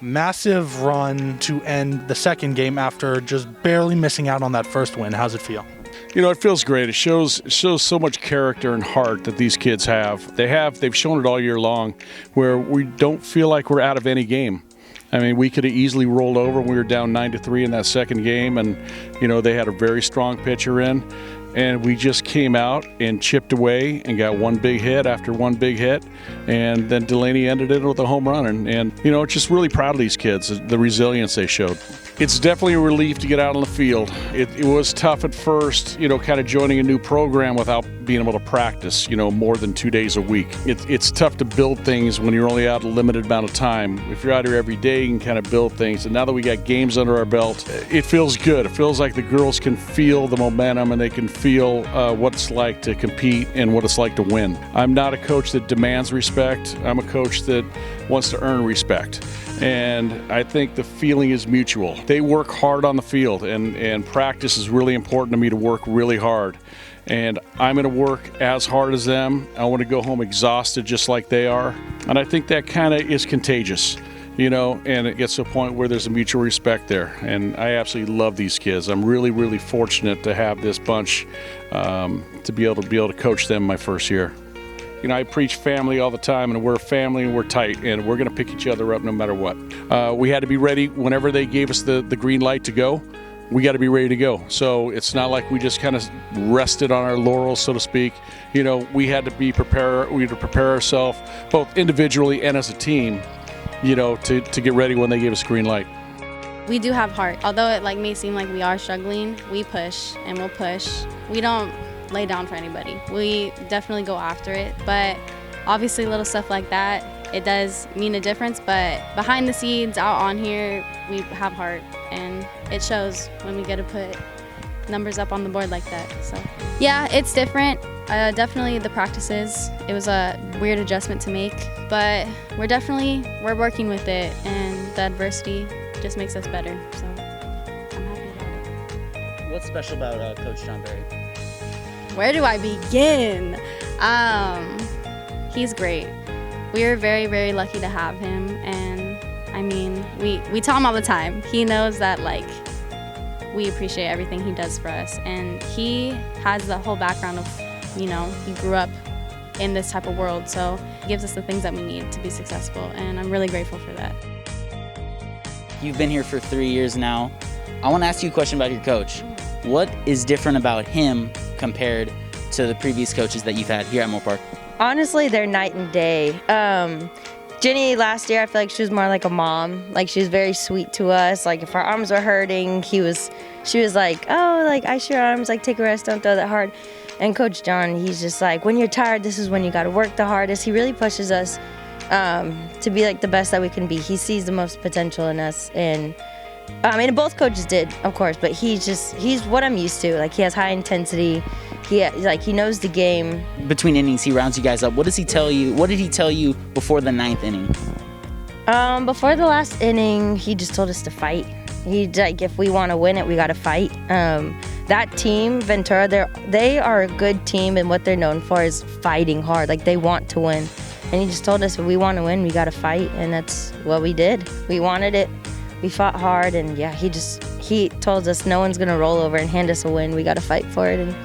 Massive run to end the second game after just barely missing out on that first win. How's it feel? You know, it feels great. It shows so much character and heart that these kids have. They've shown it all year long, where we don't feel like we're out of any game. I mean, we could have easily rolled over when we were down 9-3 in that second game, and you know, they had a very strong pitcher in, and we just came out and chipped away and got one big hit after one big hit, and then Delaney ended it with a home run. And you know, just really proud of these kids, the resilience they showed. It's definitely a relief to get out on the field. It was tough at first, you know, kind of joining a new program without being able to practice, you know, more than 2 days a week. It's tough to build things when you're only out a limited amount of time. If you're out here every day, you can kind of build things. And now that we got games under our belt, it feels good. It feels like the girls can feel the momentum and they can feel what it's like to compete and what it's like to win. I'm not a coach that demands respect. I'm a coach that wants to earn respect. And I think the feeling is mutual. They work hard on the field, and practice is really important to me, to work really hard. And I'm going to work as hard as them. I want to go home exhausted just like they are. And I think that kind of is contagious, you know, and it gets to a point where there's a mutual respect there. And I absolutely love these kids. I'm really fortunate to have this bunch, to be able to coach them my first year. You know, I preach family all the time, and we're a family and we're tight, and we're going to pick each other up no matter what. We had to be ready whenever they gave us the green light to go. We got to be ready to go. So it's not like we just kind of rested on our laurels, so to speak. You know, we had to be prepared. We had to prepare ourselves both individually and as a team, you know, to get ready when they gave us green light. We do have heart. Although it may seem like we are struggling, we push and we'll push. We don't lay down for anybody. We definitely go after it, but obviously little stuff like that, it does mean a difference, but behind the scenes, out on here, we have heart, and it shows when we get to put numbers up on the board like that. So yeah, it's different. Definitely the practices, it was a weird adjustment to make, but we're working with it, and the adversity just makes us better, so I'm happy about it. What's special about Coach John Berry? Where do I begin? He's great. We are very lucky to have him, and I mean, we tell him all the time. He knows that we appreciate everything he does for us, and he has the whole background of, you know, he grew up in this type of world, so he gives us the things that we need to be successful, and I'm really grateful for that. You've been here for 3 years now. I want to ask you a question about your coach. What is different about him compared to the previous coaches that you've had here at Moorpark? Honestly, they're night and day. Jenny last year, I feel like she was more like a mom. Like, she was very sweet to us. Like, if our arms were hurting, she was like, oh, like, ice your arms, like, take a rest, don't throw that hard. And Coach John, he's just like, when you're tired, this is when you got to work the hardest. He really pushes us to be like the best that we can be. He sees the most potential in us, and I mean, both coaches did, of course, but he's what I'm used to. Like, he has high intensity. He knows the game. Between innings, he rounds you guys up. What does he tell you? What did he tell you before the 9th inning? Before the last inning, he just told us to fight. He's like, if we want to win it, we got to fight. That team, Ventura, they are a good team, and what they're known for is fighting hard. Like, they want to win. And he just told us, if we want to win, we got to fight, and that's what we did. We wanted it. We fought hard, and yeah, he told us no one's gonna roll over and hand us a win. We gotta fight for it, and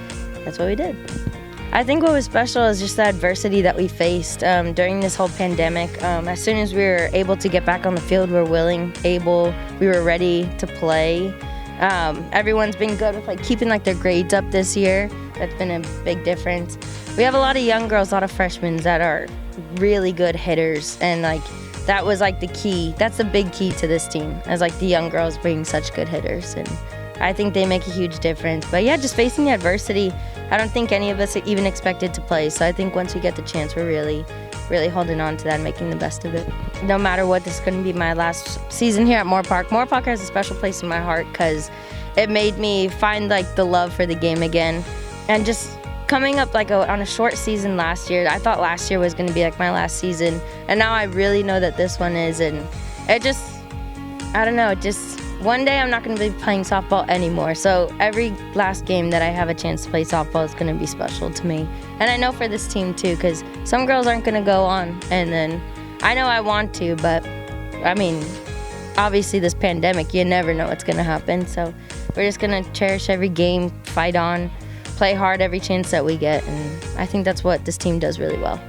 that's what we did. I think what was special is just the adversity that we faced during this whole pandemic. As soon as we were able to get back on the field, we were ready to play. Everyone's been good with keeping their grades up this year. That's been a big difference. We have a lot of young girls, a lot of freshmen that are really good hitters, and that was the key. That's the big key to this team, is the young girls being such good hitters, and I think they make a huge difference. But yeah, just facing the adversity, I don't think any of us even expected to play. So I think once we get the chance, we're really holding on to that and making the best of it. No matter what, this is going to be my last season here at Moorpark. Moorpark has a special place in my heart because it made me find the love for the game again, and just coming up on a short season last year. I thought last year was going to be my last season, and now I really know that this one is, and it just, I don't know, one day I'm not going to be playing softball anymore, so every last game that I have a chance to play softball is going to be special to me. And I know for this team too, because some girls aren't going to go on, and then I know I want to, but I mean, obviously this pandemic, you never know what's going to happen. So we're just going to cherish every game, fight on, play hard every chance that we get. And I think that's what this team does really well.